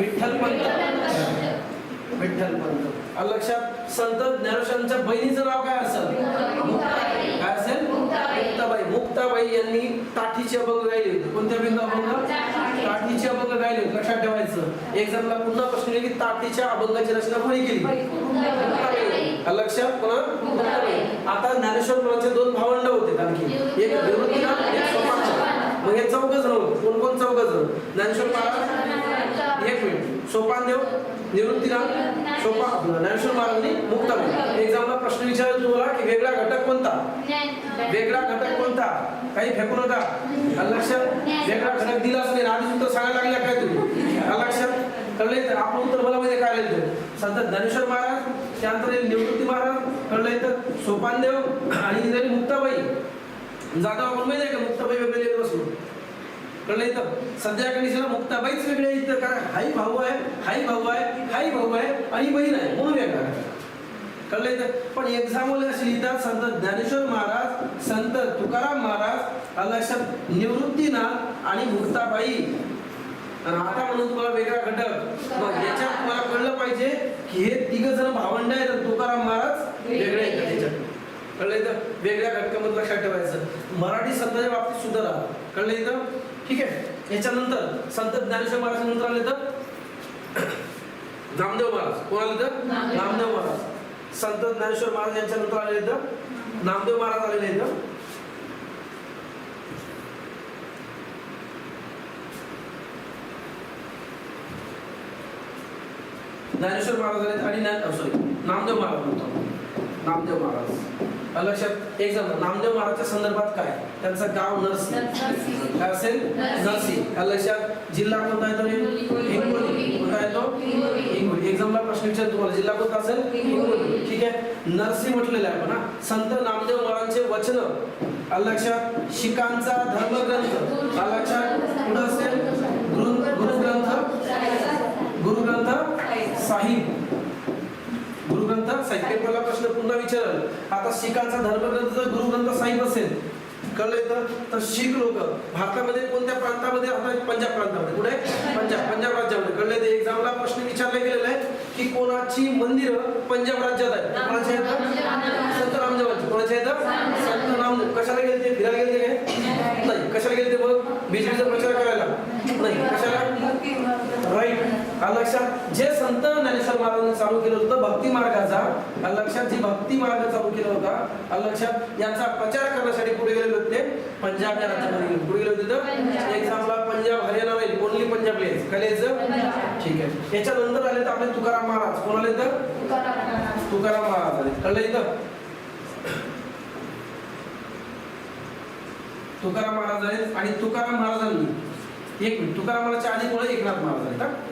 विठ्ठलपंत. विठ्ठलपंत. लक्षात. संत ज्ञानेश्वरांच्या बहिणीचं नाव काय असेल? काय असेल? मुक्ताबाई. मुक्ताबाई यांनी टाठीचे अभंग गायले होते. कोणते अभंग? टाठीचे अभंग गायले होते. लक्षात ठेवायचं. एक्झामला पुन्हा प्रश्न येईल की टाठीच्या अभंगाची रचना कोणी केली? मुक्ताबाई. लक्षात. पुन्हा आता ज्ञानेश्वर महाराजांचे दोन भावंड होते आणखी. एक निवृत्तीनाथ, एक सोपानदेव. मग हे चौघ जण होते. कोण कोण चौघ जण? ज्ञानेश्वर महाराज, एक मिनिट, सोपानदेव, निवृत्तीनाथ, ज्ञानेश्वर महाराज आणि मुक्ताबाई. एक्झामला प्रश्न विचारेल तुम्हाला की वेगळा घटक कोणता? वेगळा घटक कोणता? काही फेकू नका. लक्षात. वेगळा घटक दिलाच नाही. आधीच उत्तर सांगायला लागल्या काय तुम्ही? लक्षात. कळलंय तर आपलं उत्तर मला मध्ये काय लिहिलं? संत ज्ञानेश्वर महाराज, त्यानंतर निवृत्ती महाराज, कळलंय तर सोपानदेव आणि मुक्ताबाई. जाधव आपण माहिती आहे का? मुक्ताबाई वेगळे येत बसलो. कळलंय तर सध्या कंडिशनला मुक्ताबाईच वेगळे येतं. कारण हाही भाऊ आहे, हाही भाऊ आहे, हाही भाऊ आहे आणि बहीण आहे म्हणून वेगळा. कळलंय तर. पण एक्झाम वाले असे लिहितात संत ज्ञानेश्वर महाराज, संत तुकाराम महाराज, लक्षात, निवृत्तीनाथ आणि मुक्ताबाई. आणि आता म्हणून तुम्हाला वेगळा घटक. मग याच्यात तुम्हाला कळलं पाहिजे की हे तिघ जण भावंड आहेत. तुकाराम महाराज वेगळे आहेत त्याच्यात. कळलंय तर. वेगळ्या घटकामध्ये लक्षात ठेवायचं. मराठी संतांच्या बाबतीत सुद्धा राहा. कळलंय तर. ठीक आहे. याच्यानंतर संत ज्ञानेश्वर महाराज नंतर आले तर नामदेव महाराज. कोण आले तर? नामदेव महाराज. संत ज्ञानेश्वर महाराज यांच्या नंतर आले तर नामदेव महाराज आलेले आहेत. ज्ञानेश्वर महाराज आले आणि नामदेव महाराज म्हणतो. नामदेव महाराज. लक्षात. एक्झाम नामदेव महाराजच्या संदर्भात काय? त्यांचं गाव नरसी. काय असेल? नरसी. लक्षात. जिल्हा कोणता येतो? हिंगोली. कोणता येतो? हिंगोली. एक्झामला प्रश्न विचारतो तुम्हाला जिल्हा कोणता असेल? हिंगोली. ठीक आहे. नरसी म्हटलेलं आहे आपण. संत नामदेव महाराजांचे वचन. लक्षात. शिखांचा धर्मग्रंथ. लक्षात. पुढे असेल गुरुग्रंथ साहिब. गुरुग्रंथ साहिब. पेपरला प्रश्न पुन्हा विचारल. आता शिखांचा धर्मग्रंथ जर गुरुग्रंथ साहिब असेल, कळलं तर शीख लोक भारतामध्ये कोणत्या प्रांतामध्ये? आता पंजाब प्रांतामध्ये. कुठे? पंजाब राज्यामध्ये. कळलं ते. एक्झामला प्रश्न विचारला गेलेला आहे की कोणाची मंदिर पंजाब राज्यात आहे? कोणाचे आहेत? संत नामदेवांची. कोणाचे आहेत? संत नामदेव. कशाला गेले ते? फिरायला गेले काय? नाही. कशाला गेले ते? बघ, बीजेपीचा प्रचार करायला. नाही. कशाला? राईट. लक्षात. जे संत ज्ञानेश्वर महाराजांनी चालू केलं होतं भक्ती मार्गाचा, लक्षात, जी भक्ती मार्ग चालू केला होता, लक्षात, यांचा प्रचार करण्यासाठी कुठे गेलेले होते? पंजाब या राज्यामध्ये. कुठे गेले होते तर एक्झामला पंजाब हरियाणा राहील. ओनली पंजाब लिहायचं. काय लिहायचं? ठीक आहे. याच्यानंतर आले तर आपले तुकाराम महाराज. कोण आले तर? तुकाराम महाराज आले. कळलं इथं? तुकाराम महाराज आहेत. आणि तुकाराम महाराजांनी, एक मिनिट, तुकाराम महाराजच्या आधी कोण? एकनाथ महाराज आहेत.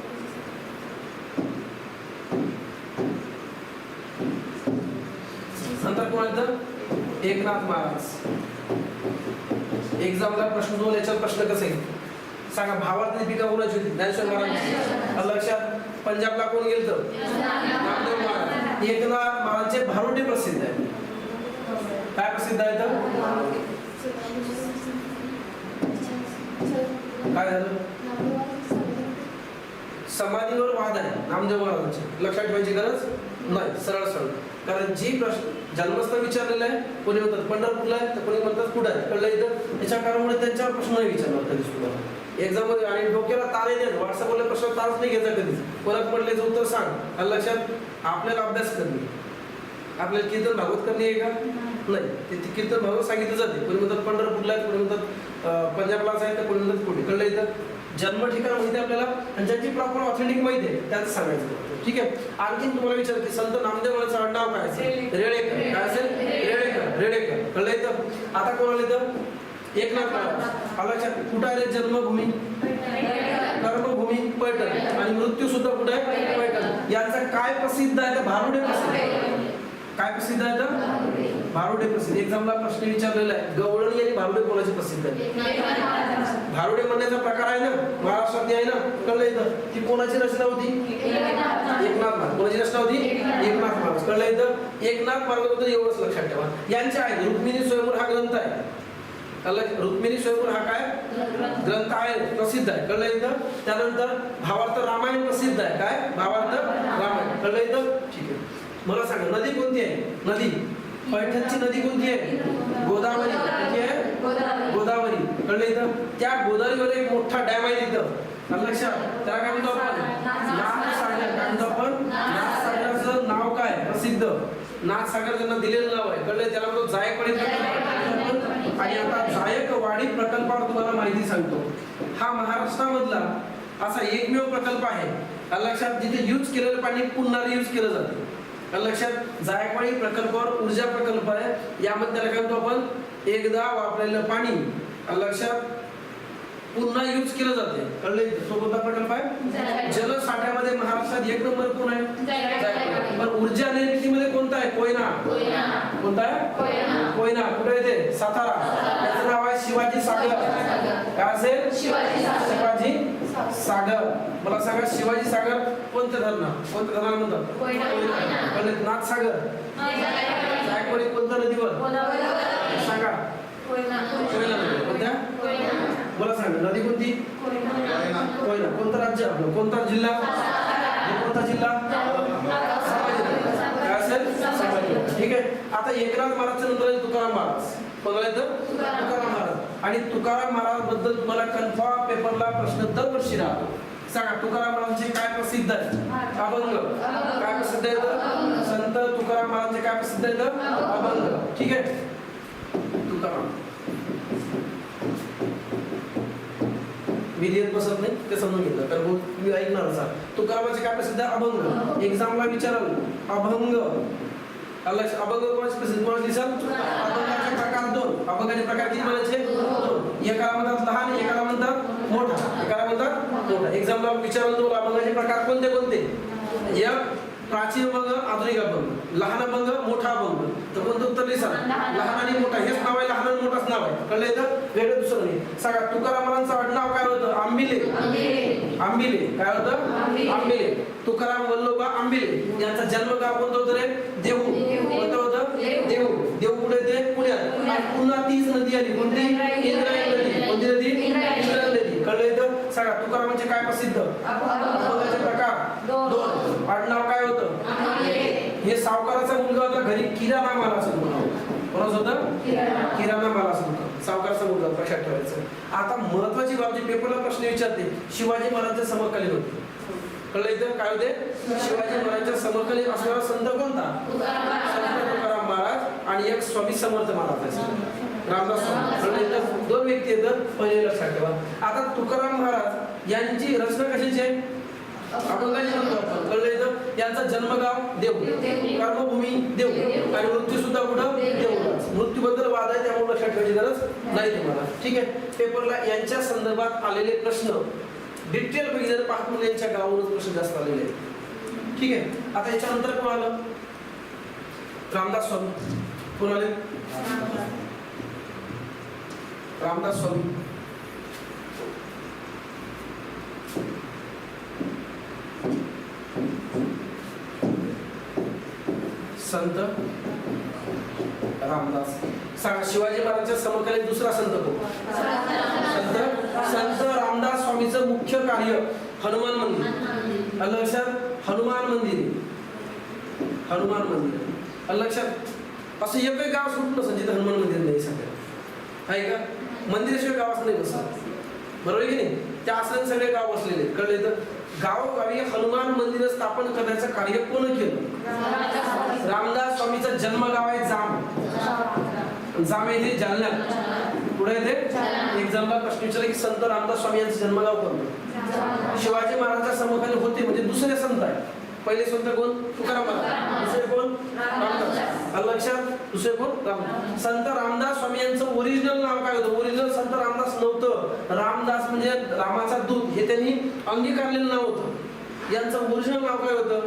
नंतर कोण आहेत? एकनाथ महाराज. एक्झामला प्रश्न दोन. याच्यावर प्रश्न कसे सांगा? भावार्थी दीपिका कोणाची होती? ज्ञानेश्वर महाराज. लक्षात. पंजाबला कोण गेलं? नामदेव महाराज. एकनाथ महाराजचे भारुडे प्रसिद्ध आहे. काय प्रसिद्ध आहे तर? काय झालं? समाधीवर वाद आहे नामदेव महाराजांचे. लक्षात ठेवायची गरज नाही. सरळ सरळ. कारण जी प्रश्न जन्मस्थळ विचारलेलं आहे, कोणी म्हणतात पंढरपूरला आहे तर कोणी म्हणतात कुठं आहे. कळलं इथं? याच्या कारणामुळे त्यांच्यावर प्रश्न नाही विचारणार कधी सुद्धा एक्झाम मध्ये. आणि डोक्याला तारे देत व्हॉट्सअपला प्रश्न तारच नाही घ्यायचा कधी. कोणाक म्हटल्याचं उत्तर सांग. लक्षात. आपल्याला अभ्यास करणे, आपल्याला कीर्तन भागवत करणे आहे का? नाही. ते कीर्तन भागवत सांगितलं जाते. कोणी म्हणतात पंढरपूरला आहे, कोणी म्हणतात पंजाबलाच आहे, तर कोणी म्हणतात कुठे. कळलं इथं? जन्म ठिकाण माहिती आहे आपल्याला आणि ज्यांची प्रॉपर ऑथेंटिक माहिती आहे त्याचं सांगायचं. ठीक आहे. आणखी तुम्हाला विचार की संत नामदेव महाराजांचं आडनाव काय असेल? रेडेकर. काय असेल? रेडेकर. कळलं इथं? आता कोण आले तर? एकनाथ महाराज. कुठं आहे जन्मभूमी? कर्मभूमी पैठण. आणि मृत्यू सुद्धा कुठे आहे? पैठण. यांचा काय प्रसिद्ध आहे? भारुडे प्रसिद्ध. काय प्रसिद्ध आहे तर? भारुडे प्रसिद्ध. एक्झामला प्रश्न विचारलेला आहे गवळणी आणि भारुडे कोणाचे प्रसिद्ध आहे? भारुडे म्हणण्याचा प्रकार आहे ना, महाराष्ट्रात आहे ना. कळलं इथं? ती कोणाची रचना होती? एकनाथ महाराज. कोणाची रचना होती? एकनाथ महाराज. कळलं इथं? एकनाथ महाराज एवढंच लक्षात ठेवा. यांच्या आहे रुक्मिणी स्वयंवर हा ग्रंथ आहे. रुक्मिणी स्वयंवर हा काय ग्रंथ आहे? प्रसिद्ध आहे. कळलं इथं? त्यानंतर भावार्थ रामायण प्रसिद्ध प्रसिद्ध आहे. काय भावार्थ रामायण. कळलं इथं? ठीक आहे. मला सांगा नदी कोणती आहे? नदी पैठणची नदी कोणती आहे? गोदावरी. कोणती आहे? गोदावरी. कळलं इथं? त्या गोदावरीवर एक मोठा डॅम आहे तिथं. लक्षात? त्याला काय म्हणतो आपण? नाथसागर. काय म्हणतो आपण? नाथसागरचं नाव काय प्रसिद्ध? नाथसागर त्यांना दिलेलं नाव आहे. कळलं? त्याला म्हणतो जायकवाडी प्रकल्प. आणि आता जायकवाडी प्रकल्पावर तुम्हाला माहिती सांगतो. हा महाराष्ट्रामधला असा एकमेव प्रकल्प आहे लक्षात जिथे यूज केलेलं पाणी पुन्हा रियूज केलं जातं. लक्षात? जायकवाडी प्रकल्पावर ऊर्जा प्रकल्प आहे. यामध्ये त्याला काय म्हणतो आपण? एकदा वापरलेलं पाणी लक्षात पुन्हा यूज केलं जाते. कळले? तो कोणता प्रकल्प आहे? जलसाठ्यामध्ये महाराष्ट्रात एक नंबर कोण आहे? जायकवाडी. पण ऊर्जा निर्मितीमध्ये कोणता आहे? कोयना. कोणता आहे? कोयना. कुठे आहे ते? सातारा. त्याचं नाव आहे शिवाजी सागर. काय असेल? शिवाजी सागर. मला सांगा शिवाजी सागर कोणत्या धरणात? कोणत्या धरणाला म्हणतात? कळले? नाथसागर. जायकवाडी कोणत्या नदीवर? सांगा. कोयना नदी. कोणत्या? मला सांगा नदी कोणती? कोयना. कोणतं राज्य आपलं? कोणता जिल्हा? कोणता जिल्हा? काय असेल? संभाजीनगर. ठीक आहे. आता एकनाथ महाराजच्या नंतर तुकाराम महाराज. कोणाला येतं? तुकाराम महाराज. आणि तुकाराम महाराज बद्दल तुम्हाला कन्फर्म पेपरला प्रश्न दरवर्षी राहतो. सांगा तुकाराम महाराजांचे काय प्रसिद्ध आहे? अभंग. काय प्रसिद्ध आहे? संत तुकाराम महाराजांचे काय प्रसिद्ध आहे? अभंग. ठीक आहे. तुकाराम मी देत बसत नाही ते समजून घेतलं कारण तुम्ही ऐकणार असाल. तुकारामाचे काय प्रसिद्ध आहे? अभंग. एक्झामला विचाराल अभंग. अभंग कोणाचे प्रसिद्ध? कोणाचे दिसाल? अभंगाचे प्रकार दोन. अभंगाचे प्रकार किती म्हणायचे? दोन. एकाला म्हणतात लहान, एकाला म्हणतात मोठा. एकाला म्हणतात मोठा. एक्झामला विचाराल तुम्हाला अभंगाचे प्रकार कोणते कोणते? एक प्राचीन अभंग, आधुनिक अभंग. लहान अभंग, मोठा अभंग. तर कोणतं उत्तर दिसाल? लहान आणि मोठा. हेच नाव आहे. लहान आणि मोठाच नाव आहे. कळलं इथं? वेगळं दुसरं नाही. सांगा तुकाराम महाराजांचं आडनाव काय होतं? आंबिले. आंबिले. काय होतं? आंबिले. तुकाराम वल्लोबा आंबिले. यांचा जन्मगाव कोणतं होतं रे? देहू. कोणतं होतं? देहू. देहू कुठे ते? पुण्यात. पुन्हा तीच नदी आली. कोणती? इंद्रायणी नदी. कोणती नदी? इंद्रायणी नदी. कळलं इथं? सांगा तुकारामांचे काय प्रसिद्ध? अभंगाचे प्रकार दोन. आडनाव काय होतं? हे सावकाराचा मुलगा होता. घरी किराणा माल असं कोणाच होतं? किराणा माल असं होतं. सावकाराचा मुलगा. लक्षात ठेवायचं. आता महत्वाची बाब जी पेपरला प्रश्न विचारते शिवाजी महाराजांच्या समकालीन होते. कळलं इथं? काय होते? शिवाजी महाराजांच्या समकालीन असणारा संत कोणता? संत तुकाराम महाराज आणि एक स्वामी समर्थ महाराज रामदास स्वामी. कळलं इथं? दोन व्यक्ती येतात. पहिले लक्षात ठेवा. आता तुकाराम महाराज यांची रचना कशाची आहे? अभंगाची म्हणतो आपण. कळलं इथं? यांचा जन्मगाव देव, कर्मभूमी देव आणि मृत्यू सुद्धा कुठं? देव. मृत्यूबद्दल वाद आहे त्यामुळे लक्षात ठेवायची गरज नाही तुम्हाला. ठीक आहे. पेपरला यांच्या संदर्भात आलेले प्रश्न डिटेल पैकी जर पाहतो यांच्या गावावरून प्रश्न जास्त आलेले आहेत. ठीक आहे. आता याच्यानंतर कोण आलं? रामदास स्वामी. कोण आले? रामदास स्वामी. संत रामदास. सांगा शिवाजी महाराजांच्या समकालीन दुसरा संत कोण? संत रामदास स्वामीचं मुख्य कार्य हनुमान मंदिर. लक्षात? हनुमान मंदिर. हनुमान मंदिर. लक्षात? असं एकही गाव सुटलं नसेल जिथं हनुमान मंदिर नाही. सगळं आहे का? मंदिराशिवाय गावात नाही बसत. बरोबर की नाही? त्या असल्याने सगळे गाव बसलेले. कळले तर? गावोगावी हनुमान मंदिर स्थापन करण्याचं कार्य कोण केलं? रामदास स्वामीचं जन्मगाव आहे जाम. जाम येथे जालन्यात. पुढे येते एक्झामला प्रश्न विचारला की संत रामदास स्वामी यांचं जन्मगाव कोणतं? शिवाजी महाराजांच्या समकालीन होते म्हणजे दुसरे संत आहे. पहिले संत कोण? तुकाराम महाराज. दुसरे कोण? रामदास. लक्षात? दुसरे कोण? रामदास. संत रामदास स्वामी यांचं ओरिजिनल नाव काय होतं? ओरिजिनल संत रामदास नव्हतं. रामदास म्हणजे रामाचा दूत हे त्यांनी अंगीकारलेलं नाव होतं. यांचं ओरिजिनल नाव काय होतं?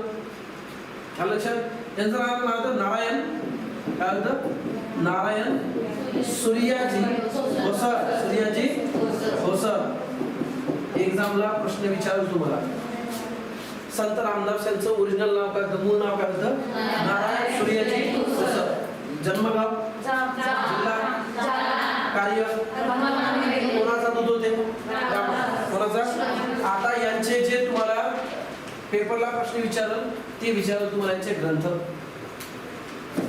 लक्षात? यांचं नाव होतं नारायण. काय होतं? नारायण सूर्याजी भोसर. सूर्याजी भोसर. एक्झामला प्रश्न विचारतो तुम्हाला. संत रामदास यांचं ओरिजिनल नाव काय होतं? मूळ नाव काय होतं? नारायण सूर्याजी भोसर. जन्मगाव? जिल्हा? कार्य? कोणाचा दूत होते? कोणाचा? आता यांचे जे तुम्हाला पेपरला प्रश्न विचारल ते विचारल तुम्हाला यांचे ग्रंथ.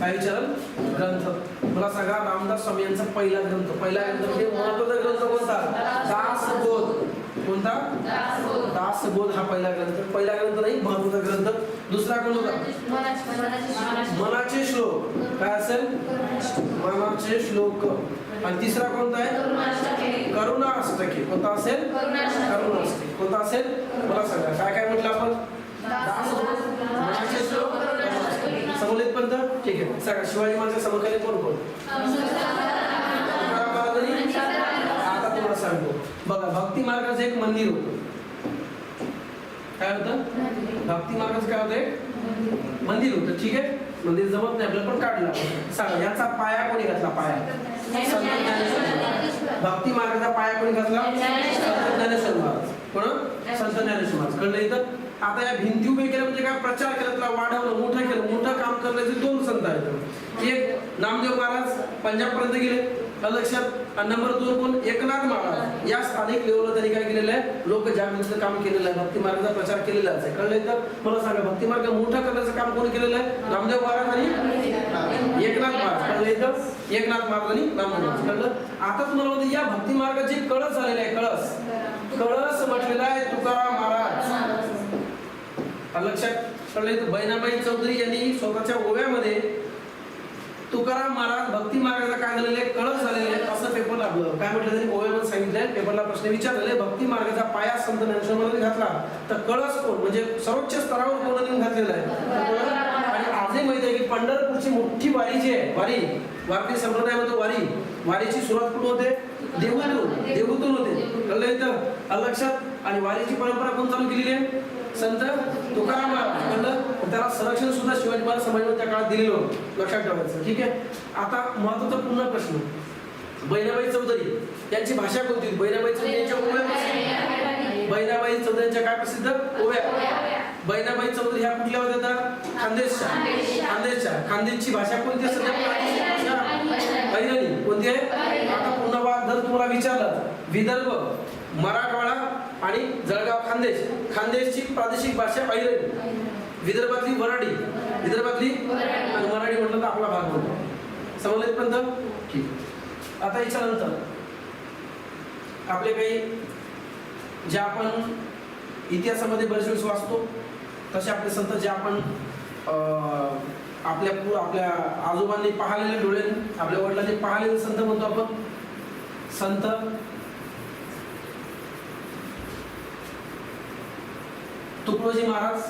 काय विचारल? ग्रंथ. मला सांगा रामदास स्वामी यांचा पहिला ग्रंथ म्हणजे महत्त्वाचा ग्रंथ कोणता? दासबोध. कोणता? दासबोध हा पहिला ग्रंथ नाही, महत्त्वाचा ग्रंथ. दुसरा कोणता? मनाचे श्लोक. काय असेल? मनाचे श्लोक. आणि तिसरा कोणता आहे? करुणाष्टके. कोणता असेल? करुणाष्टके. कोणता असेल? मला सांगा काय काय म्हटलं आपण? दासबोध, मनाचे श्लोक, समोलित पंथ. ठीक आहे, सांगा शिवाजी महाराजांच्या समकालीन कोण कोण? आता तुम्हाला सांगतो बघा, भक्ती मार्गाचं एक मंदिर होतं. काय होतं? भक्ती मार्गाचं काय होतं? एक मंदिर होतं. ठीक आहे, मंदिर जमत नाही आपल्याला पण काढलं. सांगा याचा पाया कोणी घातला? पाया भक्ती मार्गाचा पाया कोणी घातला? संत ज्ञानेश्वर महाराज. कोण? संत ज्ञानेश्वर महाराज. कळलं इथं? आता या भिंती उभे केल्या म्हणजे काय? प्रचार केला, त्याला वाढवलं, मोठं केलं. मोठं काम करण्याचे दोन संत आहेत. एक नामदेव महाराज पंजाब पर्यंत गेले लक्षात. आणि नंबर 2 कोण? एकनाथ महाराज. या स्थानिक लेवलला त्यांनी काय केलेलं आहे? लोक जागृतीचं काम केलेलं आहे, भक्ती मार्गाचा प्रचार केलेला आहे. कळलं तर? मला सांगा भक्ती मार्ग मोठा करण्याचं काम कोण केलेलं आहे? नामदेव महाराज आणि एकनाथ महाराज. कळलं तर? एकनाथ महाराज आणि नामदेव महाराज. कळलं? आता तुम्हाला म्हणते या भक्ती मार्गाचे कळस झालेले आहे. कळस म्हटलेला आहे तुकाराम महाराज. लक्षात. कळलं तर? बहिणाबाई चौधरी यांनी स्वतःच्या ओव्यामध्ये तुकाराम महाराज भक्ती मार्गाचा काय झालेलं आहे? कळस झालेले आहे असं पेपर लागलं. काय म्हटलं त्यांनी ओव्यामध्ये सांगितलंय, पेपरला प्रश्न विचारलेले. भक्ती मार्गाचा पाया संत ज्ञानेश्वर महाराजांनी घातला, तर कळस कोण म्हणजे सर्वोच्च स्तरावर कोणाने घातलेला आहे? आणि आजही माहिती आहे की पंढरपूरची मोठी वारी जी आहे, वारकरी संप्रदायामध्ये वारीची सुरुवात कुठून होते? देहूतून होते. कळलं इथं? लक्षात. आणि वारीची परंपरा कोण चालू केलेली आहे? संत तुकाराम महाराज. कळलं? त्याला संरक्षण सुद्धा शिवाजी महाराज समाजाने त्या काळात दिलेलं होतं. लक्षात ठेवायचं. ठीक आहे. आता महत्त्वाचा पुन्हा प्रश्न, बहिणाबाई चौधरी यांची भाषा कोणती? बहिणाबाई चौधरी यांच्या ओव्या. बहिणाबाई चौधरी यांच्या काय प्रसिद्ध? ओव्या. बहिणाबाई चौधरी ह्या कुठल्या होत्या? खानदेशच्या. खानदेशची भाषा कोणती असते? अहिराणी. कोणती आहे? आता पुन्हा जर तुम्हाला विचारलं विदर्भ, मराठवाडा आणि जळगाव खानदेशची प्रादेशिक भाषा अहिराणी. विदर्भातली वराडी. आणि मराठी म्हटलं तर आपला भाग होतो. समजले पर्यंत? ठीक. आता याच्यानंतर आपले काही जे आपण इतिहासामध्ये बरेच वेळेस वाचतो तसे आपले संत जे आपण आपल्या आजोबांनी पाहिलेले डोळ्यांनी, आपल्या वडिलांनी पाहिलेले संत म्हणतो आपण. संत तुकडोजी महाराज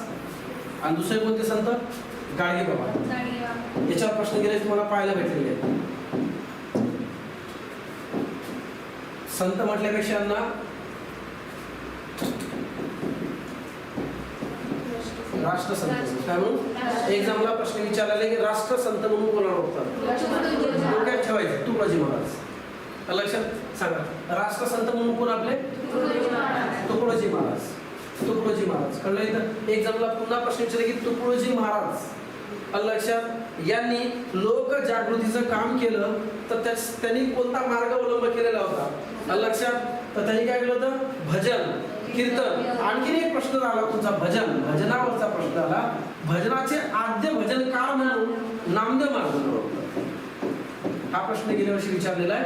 आणि दुसरे कोणते संत? गाडगे बाबा. याच्यावर प्रश्न गेले तुम्हाला पाहायला भेटलेले आहेत. संत म्हटल्यापेक्षा राष्ट्रसंत. काय म्हणून एक्झामला प्रश्न विचारले की राष्ट्रसंत म्हणून कोणाला ओळखतात? डोक्यात ठेवायचं तुकडोजी महाराज. लक्षात. सांगा राष्ट्रसंत म्हणून कोण आपले? तुकडोजी महाराज. कळलं इथं? एक्झामला पुन्हा प्रश्न विचारले की तुकडोजी महाराज लक्षात यांनी लोक जागृतीचं काम केलं, तर त्यांनी कोणता मार्ग अवलंब केलेला होता? लक्षात. तर त्यांनी काय केलं होतं? भजन, कीर्तन. आणखीन एक प्रश्न झाला तुमचा भजनावरचा प्रश्न आला. भजनाचे आद्य भजनकार म्हणून नामदेव महाराज. हा प्रश्न गेल्या वर्षी विचारलेला आहे.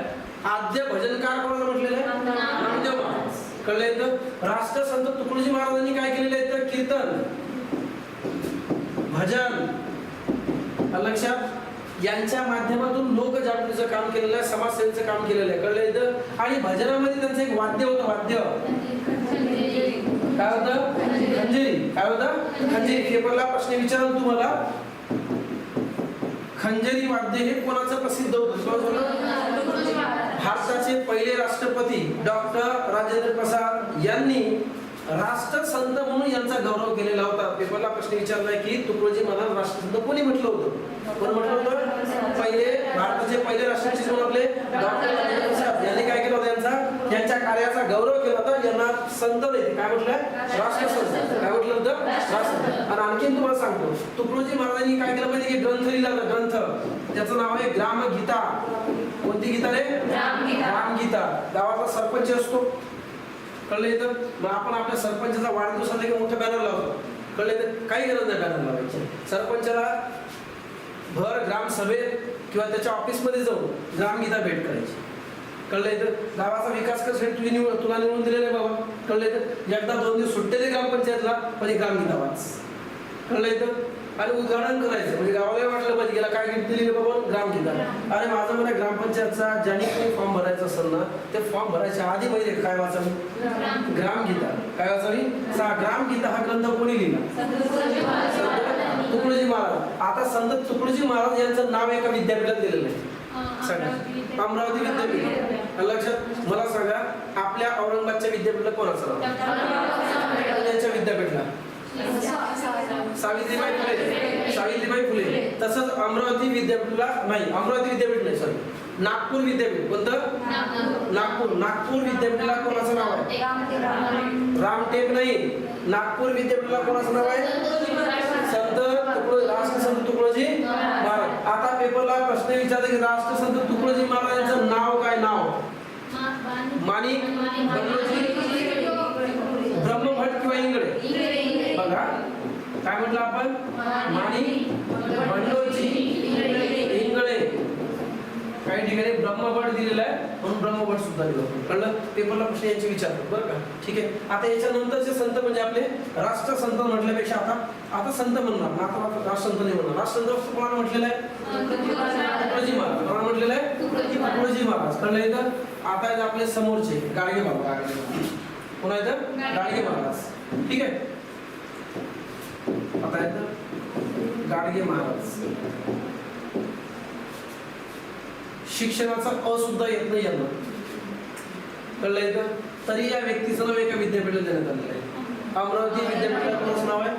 आद्य भजनकार कोणाला म्हटलेलं आहे? नामदेव महाराज. कळलं इथं? राष्ट्रसंत तुकडोजी महाराजांनी काय केलेलं आहे? तर कीर्तन, भजन. लक्षात. यांच्या माध्यमातून लोक जागृतीचं काम केलेलं आहे, समाजसेवेचं काम केलेलं आहे. कळलं इथं? आणि भजनामध्ये त्यांचं एक वाद्य होतं. काय होतं? खंजेरी. काय होतं? खंजेरी. पेपरला प्रश्न विचारला तुम्हाला. खंजेरी वाद्य हे कोणाचं प्रसिद्ध होतं? भारताचे पहिले राष्ट्रपती डॉक्टर राजेंद्र प्रसाद यांनी राष्ट्रसंत म्हणून यांचा गौरव केलेला होता. पेपरला प्रश्न विचारलाय की तुकडोजी महाराज राष्ट्रसंत कोणी म्हटलं होतं? कोण म्हटलं होतं? भारताचे पहिले राष्ट्रपती कोण आपले? डॉक्टर राजेंद्र प्रसाद यांनी काय केलं होतं? यांच्या कार्याचा गौरव केला होता. यांना संत नाही, काय म्हटलंय? राष्ट्रसंत. काय म्हटलं होतं? राष्ट्रसंत. आणि आणखीन तुम्हाला सांगतो, तुकडोजी महाराजांनी काय केलं पाहिजे की ग्रंथ लिहिला होता. ग्रंथ त्याचं नाव आहे ग्रामगीता. कोणती गीता रे? ग्रामगीता. गावाचा सरपंच असतो. कळलं इथं? मग आपण आपल्या सरपंचाचा वाढदिवस आला की मोठा बॅनर लावतो. कळले तर काही गरज नाही बॅनर लावायची. सरपंचाला भर ग्रामसभेत किंवा त्याच्या ऑफिसमध्ये जाऊन ग्रामगीता भेट करायची. कळलंय तर गावाचा विकास करण्यासाठी तुला निवडून दिलेलं आहे बाबा. कळलंय तर एकदा 2 दिवस सुट्टे दे ग्रामपंचायतला, पण ग्रामगीता वाच. कळलंय तर आणि उद्घाटन करायचं म्हणजे गावाला वाटलं पाहिजे गेला काय गिफ्ट दिली बाबा ग्रामगीता. आणि माझं मला ग्रामपंचायतचा ज्याने काही फॉर्म भरायचा असेल ना ते फॉर्म भरायच्या आधी पहिले काय वाचावी? ग्रामगीता. काय वाचावी? ग्रामगीता हा ग्रंथ कोणी लिहिला? तुकडोजी महाराज. आता संत तुकडोजी महाराज यांचं नाव एका विद्यापीठात दिलेलं आहे. अमरावती विद्यापीठ. लक्षात मला सांगा आपल्या औरंगाबादच्या विद्यापीठाला कोणाचं नाव? पुण्याच्या विद्यापीठला सावित्रीबाई फुले. सावित्रीबाई फुले. तसंच अमरावती विद्यापीठला नाही, अमरावती विद्यापीठ नाही सॉरी, नागपूर विद्यापीठ. कोणतं? नागपूर. नागपूर विद्यापीठला कोणाचं नाव आहे? रामटेक नाही, नागपूर विद्यापीठला कोणाचं नाव आहे? संत राष्ट्रसंत तुकडोजी महाराज. आता पेपरला प्रश्न विचारते की राष्ट्रसंत तुकडोजी महाराजांचं नाव काय? नाव माणिक ब्रह्मभट किंवा इंगळे. बघा काय म्हटलं आपण? माणिक बंडोजी इंगळे. काही ठिकाणी ब्रह्मभट दिलेला आहे म्हणून ब्रह्मभट सुद्धा दिलं. कळलं? पेपरला प्रश्न यांचे विचारतात बरं का. ठीक आहे. आता याच्यानंतरचे संत म्हणजे आपले राष्ट्रसंत म्हटल्यापेक्षा आता संत म्हणणार, आता राष्ट्रसंत नाही म्हणणार. राष्ट्रसंत कोणाला म्हटलेलं आहे? तुकडोजी महाराज. कोणाला म्हटलेलं आहे? तुकडोजी महाराज. कळलं इथं? आता आहेत आपले समोरचे गाडगे बाबा. कोणा येतं? गाडगे महाराज. ठीक आहे. आता येतं गाडगे महाराज. शिक्षणाचा अ सुद्धा येत नाही यांना. कळलंय का? तरी या व्यक्तीचं नाव एका विद्यापीठात देण्यात आलेलं आहे. अमरावती विद्यापीठात कोणाचं नाव आहे?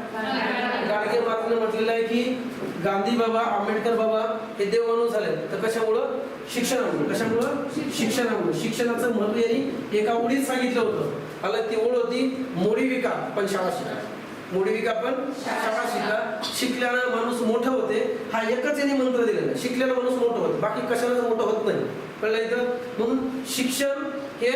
गाडगे महाराजांनी म्हटलेलं आहे की गांधी बाबा आंबेडकर बाबा हे देव माणूस झाले. तर कशामुळं? शिक्षणामुळे. कशामुळं? शिक्षणामुळे. शिक्षणाचं महत्व यांनी एका ओळीत सांगितलं होतं. मला ती ओळ होती मोडी विका पण शाळा शिका. मोडी विका पण शाळा शिका. शिकल्यानं माणूस मोठं होते हा एकच यांनी मंत्र दिलेला. शिकलेला माणूस मोठं होतं, बाकी कशाला मोठं होत नाही. कळलं इथं? म्हणून शिक्षण हे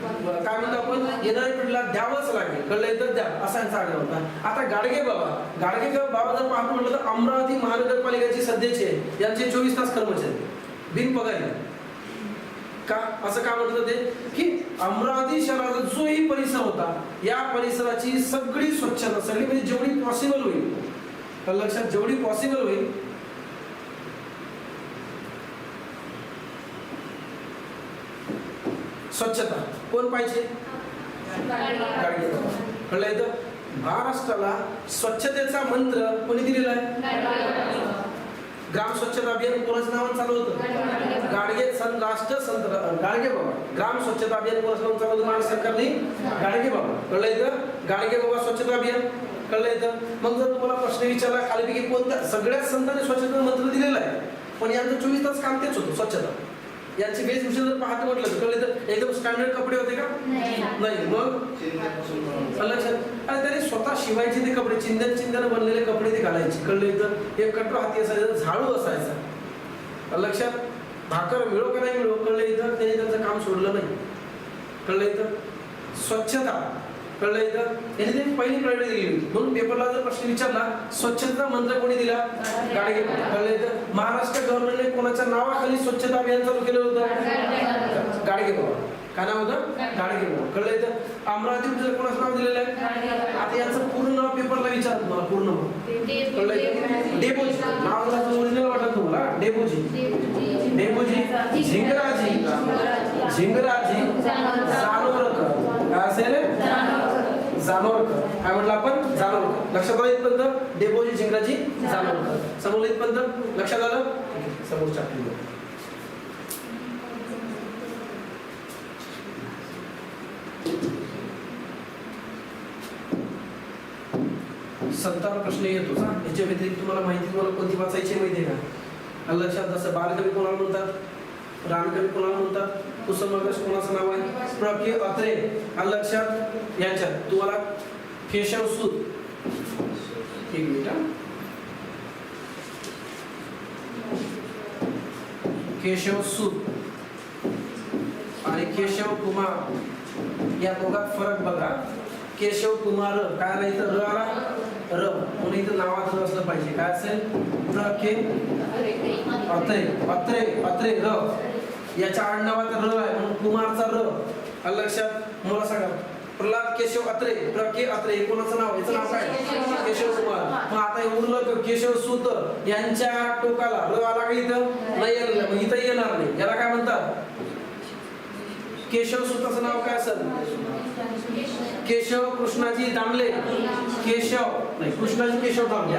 काय म्हणतो आपण येणाऱ्या पिढीला द्यावंच लागेल. कळलं तर द्या असा यांचा आग्रह होता. आता गाडगे बाबा जर पाहतो म्हटलं तर अमरावती महानगरपालिकेचे सध्याचे यांचे 24 तास कर्मचारी बिनपगारी. का असं का म्हटलं ते की अमरावती शहराचा जोही परिसर होता या परिसराची सगळी स्वच्छता सगळी म्हणजे जेवढी पॉसिबल होईल, लक्षात जेवढी पॉसिबल होईल स्वच्छता कोण पाहिजे? गाडगे बाबा. कळलं इथं? महाराष्ट्राला स्वच्छतेचा मंत्र कोणी दिलेला आहे? ग्राम स्वच्छता अभियान कोणाच्या नावाने चालू होतं? राष्ट्रसंत गाडगे बाबा. ग्राम स्वच्छता अभियान कोणाच्या नावाने चालू होतं? महाराष्ट्र सरकारने गाडगे बाबा. कळलं इथं? गाडगे बाबा स्वच्छता अभियान. कळलं इथं? मग जर तुम्हाला प्रश्न विचारला खालीपैकी कोणत्या सगळ्याच संतांनी स्वच्छता मंत्र दिलेला आहे, पण यांचं 24 तास काम तेच होतं स्वच्छता. यांची वेशभूषा जर पाहतो म्हटलं तर कळलं तर एकदम स्टँडर्ड कपडे होते का? नाही. मग लक्षात आणि त्याने स्वतः शिवायचे ते कपडे चिंध्यानं बनलेले कपडे ते घालायचे. कळलं इथं? एक कटोरा हाती असायचा, झाडू असायचा. लक्षात? भाकर मिळो का नाही मिळो, कळलं इथं? त्याने त्यांचं काम सोडलं नाही. कळलं इथं? स्वच्छता. कळलं इथं? याने त्यांनी पहिली प्रायोरिटी दिली होती. म्हणून पेपरला जर प्रश्न विचारला स्वच्छता मंत्र कोणी दिला? गाडगे बाबा. कळलं इथं? महाराष्ट्र गव्हर्नमेंटने कोणाच्या नावाखाली स्वच्छता अभियान चालू केलं होतं? गाडगे बाबा. काय नाव होतं? गाडगे बाबा. कळलं इथं? अमरावती कोणाचं नाव दिलेलं आहे? आता यांचं पूर्ण नाव पेपरला विचार तुम्हाला पूर्ण नाव. कळलं इथं? डेबोजी. नाव ओरिजिनल वाटत तुम्हाला? डेबोजी झिंगराजी जानोरकर. काय असेल? जानोरकर. काय म्हटलं आपण? जानोरकर. लक्षात आलं इथपर्यंत? डेबोजी झिंगराजी जानोरकर. समोर इथपर्यंत लक्षात आलं? समोरच्या संतांना प्रश्न येतो. याच्या व्यतिरिक्त तुम्हाला माहिती तुम्हाला कोणती वाचायची माहिती आहे का? लक्षात जसं बालकवी कोणाला म्हणतात, रानकवी कोणाला म्हणतात, कुसुमाग्रज कोणाचं नाव आहे? प्र. के. अत्रे. लक्षात याच्यात तुम्हाला केशव सूत. एक मिनिट. केशव सूत आणि केशव कुमार या दोघात फरक बघा. केशव कुमार काय नाही तर र आला इथं नावात र असलं पाहिजे. काय असेल? प्र के अत्रे अत्रे अत्रे र. याच्या आडनावात र आहे म्हणून कुमारचा र. आलं लक्षात? मला सांगा प्रल्हाद केशव अत्रे, प्र के अत्रे कोणाचं नाव? याचं नाव काय? केशव कुमार. मग आता हे उरलं केशव सूत यांच्या टोकाला र आला का इथं? नाही आलं, मग इथं येणार नाही. याला काय म्हणतात? केशव सूताचं नाव काय असेल? केशव कृष्णाजी दामले. केशव नाही, कृष्णाजी केशव दामले.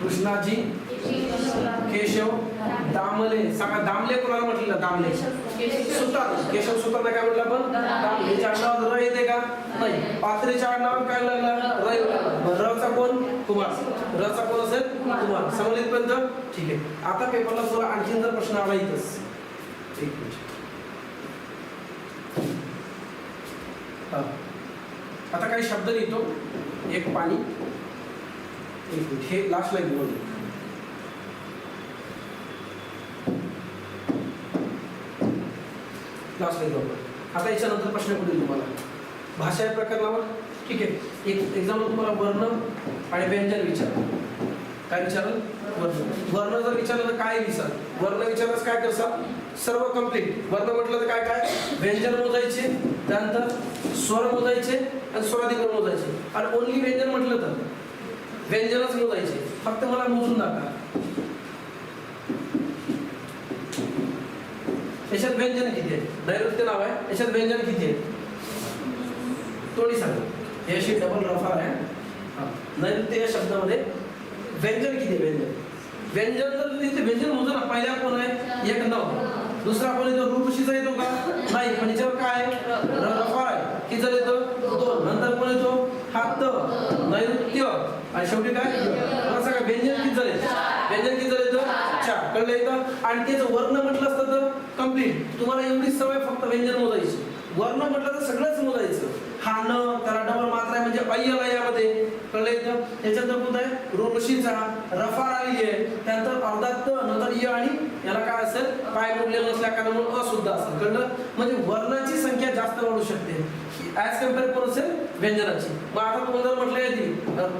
कृष्णाजी केशव दामले. सांगा दामले कोणाला म्हटलेलं? दामले सुतार. केशव सुतारला काय म्हटलं आपण? दामले. याच्या आडनावात र येते का? नाही. पात्रेच्या आडनावात काय लागला? र. रचा कोण? कुमार. रचा कोण असेल? कुमार. समजले पर्यंत? ठीक आहे. आता पेपरला थोडा आणखीन जर प्रश्न आला इथंच, एक मिनिट. आता काही शब्द लिहितो. एक पाणी, एक मिनिट, हे लास्ट लाईन बोलतो. लास्ट लाईन बरोबर. आता याच्यानंतर प्रश्न पडेल तुम्हाला भाषा या प्रकरणावर. ठीक आहे. एक एक्झाम्पल तुम्हाला वर्ण आणि व्यंजन विचार. काय विचारलं? वर्ण. वर्ण जर विचारलं तर काय विचार? वर्ण विचारल्यास काय करतात? सर्व कंप्लीट. वर्ण म्हटलं तर काय काय? व्यंजन मोजायचे, त्यानंतर स्वर मोजायचे आणि स्वराधिकार मोजायचे. आणि ओनली व्यंजन म्हटलं तर व्यंजनच मोजायचे. फक्त मला मोजून दाखवा. याच्यात व्यंजन किती आहे? नैऋत्य नाव आहे, याच्यात व्यंजन किती आहे? तोंडी सांगा. हे अशी डबल रफार आहे. नैऋत्य या शब्दामध्ये व्यंजन किती आहे? व्यंजन जर इथे व्यंजन मोजा ना. पहिला कोण आहे? एक नव. दुसरा कोण येतो? रूपशीचा येतो का? नाही. पण याच्यावर काय आहे? रफार आहे. किती जर येतो? दोन. नंतर कोण येतो? हात, नैऋत्य आणि शेवटी काय? सांगा व्यंजन किती झाले? व्यंजन किती झाले? चार. कळलं इथं? आणि त्याचं वर्ण म्हटलं असतं तर कम्प्लीट. तुम्हाला एवढीच सवय फक्त व्यंजन मोजायची. वर्ण म्हटलं तर सगळंच मोजायचं. हा न त्याला डबल मात्रा आहे म्हणजे अय्यला यामध्ये. कळलं इथं? त्याच्यानंतर कोणता आहे? रूपशीचा रफार आली आहे. त्यानंतर अर्धात नंतर य आणि याला काय असेल? पाय मोडलेलं नसल्या कारणामुळे असुद्धा असेल. कळलं? म्हणजे वर्णाची संख्या जास्त वाढू शकते ऍज कम्पेअर करून असेल व्यंजनाची. मग आता तुम्हाला जर म्हटलं